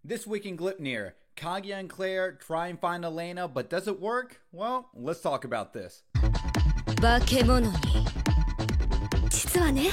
This week in Gleipnir, Kaguya and Claire try and find Elena, but does it work? Well, let's talk about this. 化け物に実はね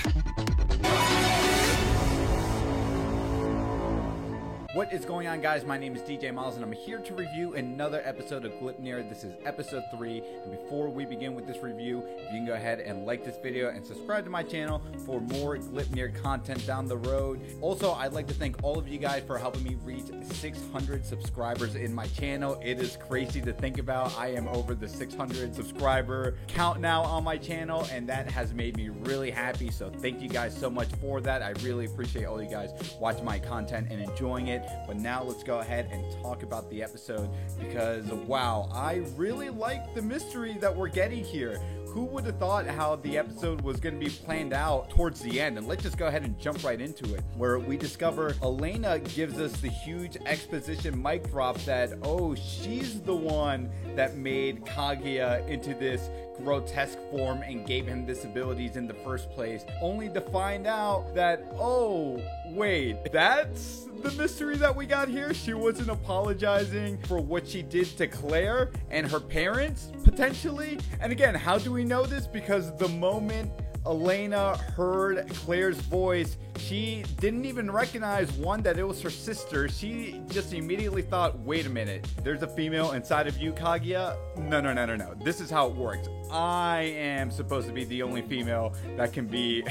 What is going on, guys? My name is DJ Miles and I'm here to review another episode of Gleipnir. This is episode 3, and before we begin with this review, you can go ahead and like this video and subscribe to my channel for more Gleipnir content down the road. Also, I'd like to thank all of you guys for helping me reach 600 subscribers in my channel. It is crazy to think about. I am over the 600 subscriber count now on my channel, and that has made me really happy, so thank you guys so much for that. I really appreciate all you guys watching my content and enjoying it. But now let's go ahead and talk about the episode, because wow, I really like the mystery that we're getting here. Who would have thought how the episode was going to be planned out towards the end? And let's just go ahead and jump right into it, where we discover Elena gives us the huge exposition mic drop that, oh, she's the one that made Kaguya into this grotesque form and gave him disabilities in the first place, only to find out that, oh, wait, that's the mystery that we got here. She wasn't apologizing for what she did to Claire and her parents, potentially. And again, how do we know this? Because the moment Elena heard Claire's voice, she didn't even recognize, one, that it was her sister. She just immediately thought, wait a minute, there's a female inside of you, Kaguya? No. This is how it works. I am supposed to be the only female that can be,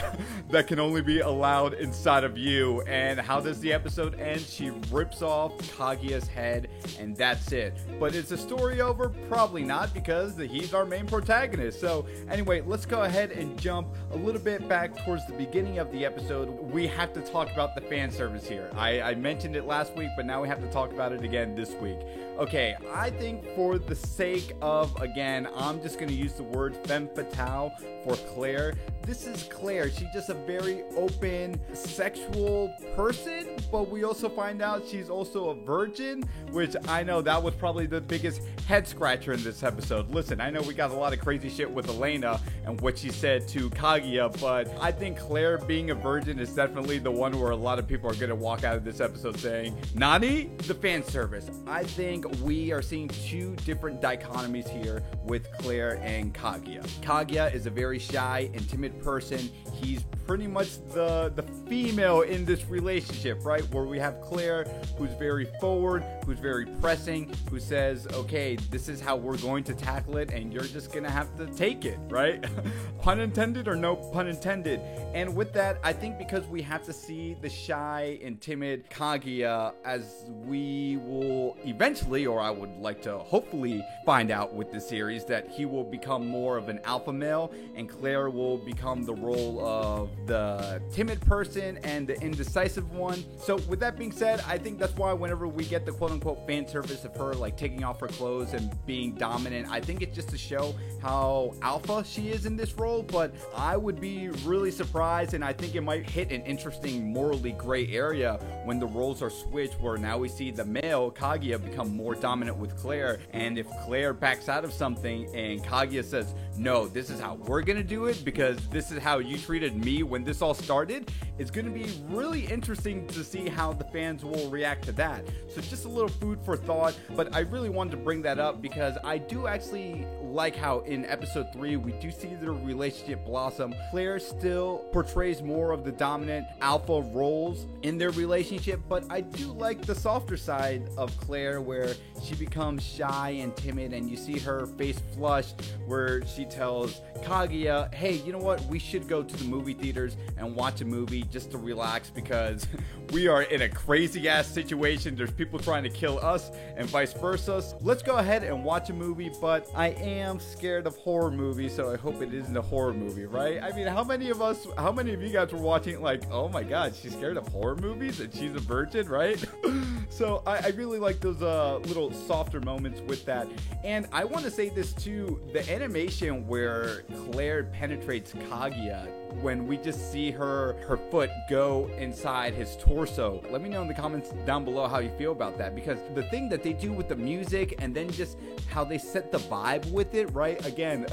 that can only be allowed inside of you. And how does the episode end? She rips off Kaguya's head, and that's it. But is the story over? Probably not, because he's our main protagonist. So anyway, let's go ahead and jump a little bit back towards the beginning of the episode. We have to talk about the fan service here. I mentioned it last week, but now we have to talk about it again this week. Okay, I think for the sake of, again, I'm just going to use the word femme fatale for Claire. This is Claire. She's just a very open sexual person, but we also find out she's also a virgin, which I know that was probably the biggest head scratcher in this episode. Listen, I know we got a lot of crazy shit with Elena and what she said to Kaguya, but I think Claire being a virgin is definitely the one where a lot of people are going to walk out of this episode saying, Nani? The fan service. I think we are seeing two different dichotomies here with Claire and Kaguya. Kaguya is a very shy and timid person. He's pretty much the female in this relationship, right? Where we have Claire, who's very forward, who's very pressing, who says, okay, this is how we're going to tackle it, and you're just gonna have to take it, right? Pun intended or no pun intended? And with that, I think because we have to see the shy and timid Kaguya, as we will eventually, or I would like to hopefully find out with the series, that he will become more of an alpha male, and Claire will become the role of the timid person and the indecisive one. So with that being said, I think that's why whenever we get the quote-unquote fan service of her like taking off her clothes and being dominant, I think it's just to show how alpha she is in this role. But I would be really surprised, and I think it might hit an interesting morally gray area when the roles are switched, where now we see the male Kaguya become more dominant with Claire, and if Claire backs out of something and Kaguya says, no, this is how we're gonna do it because this is how you treated me when this all started, it's gonna be really interesting to see how the fans will react to that. So just a little food for thought, but I really wanted to bring that up because I do actually like how in episode 3 we do see the relationship blossom. Claire still portrays more of the dominant alpha roles in their relationship, but I do like the softer side of Claire, where she becomes shy and timid, and you see her face flushed where she tells Kaguya, hey, you know what, we should go to the movie theaters and watch a movie just to relax because we are in a crazy ass situation. There's people trying to kill us and vice versa. Let's go ahead and watch a movie, but I am scared of horror movies, so I hope it isn't a horror movie, right? I mean, how many of you guys were watching it like, oh my god, she's scared of horror movies and she's a virgin, right? So I really like those little softer moments with that. And I want to say this too, the animation where Claire penetrates Kaguya, when we just see her foot go inside his torso. Let me know in the comments down below how you feel about that, because the thing that they do with the music and then just how they set the vibe with it, right? Again,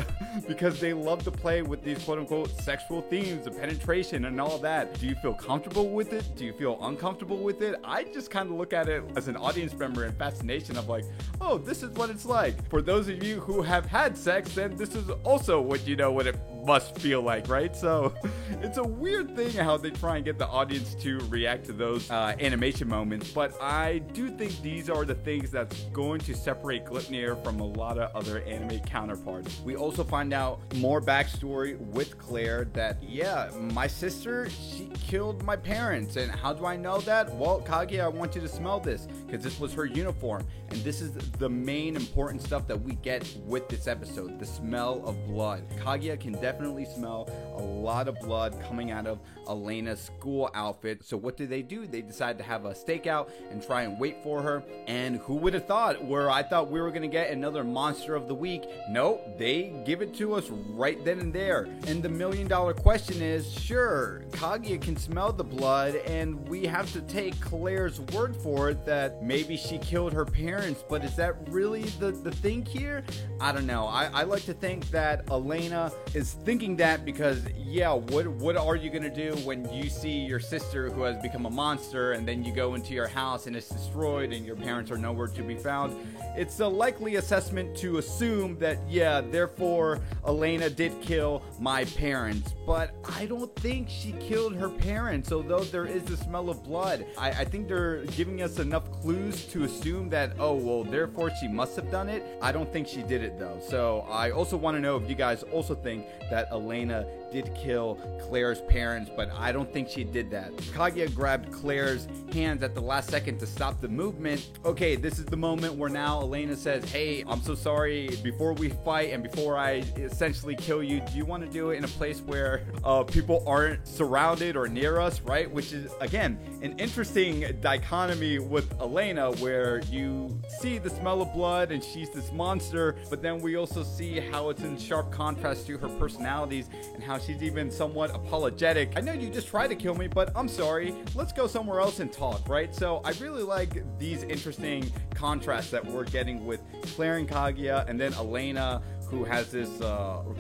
because they love to play with these quote-unquote sexual themes of penetration and all that. Do you feel comfortable with it? Do you feel uncomfortable with it? I just kind of look at at it as an audience member in fascination of like, oh, this is what it's like. For those of you who have had sex, then this is also what what it must feel like, right? So it's a weird thing how they try and get the audience to react to those animation moments, but I do think these are the things that's going to separate Gleipnir from a lot of other anime counterparts. We also find out more backstory with Claire that, yeah, my sister, she killed my parents. And how do I know that? Well, Kaguya, I want you to smell this, because this was her uniform. And this is the main important stuff that we get with this episode, the smell of blood. Kaguya can definitely smell a lot of blood coming out of Elena's school outfit. So what do? They decide to have a stakeout and try and wait for her. And who would have thought, where I thought we were going to get another monster of the week, nope, they give it to us right then and there. And the $1 million question is, sure, Kaguya can smell the blood, and we have to take Claire's word for it that maybe she killed her parents, but is that really the thing here? I don't know. I like to think that Elena is thinking that because, yeah, what are you gonna do when you see your sister who has become a monster, and then you go into your house and it's destroyed and your parents are nowhere to be found? It's a likely assessment to assume that, yeah, therefore Elena did kill my parents, but I don't think she killed her parents, although there is the smell of blood. I think they're giving us enough clues to assume that, oh, well, therefore she must have done it. I don't think she did it, though. So I also want to know if you guys also think that Elena did kill Claire's parents, but I don't think she did that. Kaguya grabbed Claire's hands at the last second to stop the movement. Okay, this is the moment where now Elena says, hey, I'm so sorry. Before we fight and before I essentially kill you, do you want to do it in a place where people aren't surrounded or near us, right? Which is, again, an interesting dichotomy with Elena, where you see the smell of blood and she's this monster, but then we also see how it's in sharp contrast to her personalities and how she's even somewhat apologetic. I know you just tried to kill me, but I'm sorry. Let's go somewhere else and talk, right? So I really like these interesting contrasts that we're getting with Claire and Kaguya, and then Elena, who has this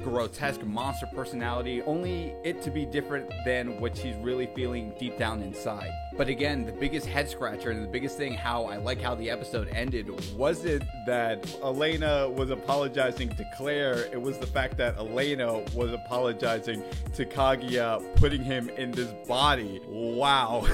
grotesque monster personality, only it to be different than what she's really feeling deep down inside. But again, the biggest head scratcher and the biggest thing how I like how the episode ended wasn't that Elena was apologizing to Claire, it was the fact that Elena was apologizing to Kaguya, putting him in this body. Wow.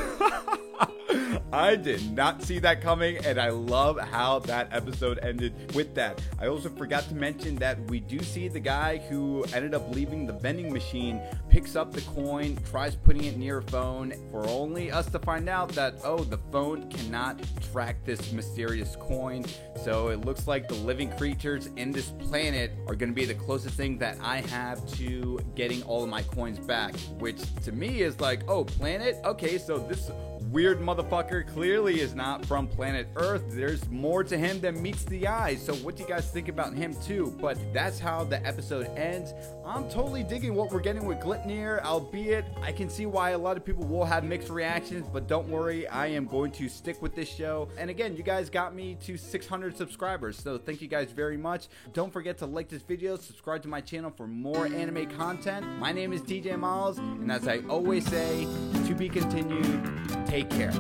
I did not see that coming, and I love how that episode ended with that. I also forgot to mention that we do see the guy who ended up leaving the vending machine picks up the coin, tries putting it near a phone, for only us to find out that, oh, the phone cannot track this mysterious coin. So it looks like the living creatures in this planet are going to be the closest thing that I have to getting all of my coins back, which to me is like, oh, planet? Okay, so this weird motherfucker clearly is not from planet Earth. There's more to him than meets the eye. So what do you guys think about him too? But that's how the episode ends. I'm totally digging what we're getting with Gleipnir, albeit I can see why a lot of people will have mixed reactions, but don't worry, I am going to stick with this show. And again, you guys got me to 600 subscribers, so thank you guys very much. Don't forget to like this video, subscribe to my channel for more anime content. My name is DJ Miles, and as I always say, to be continued, take care.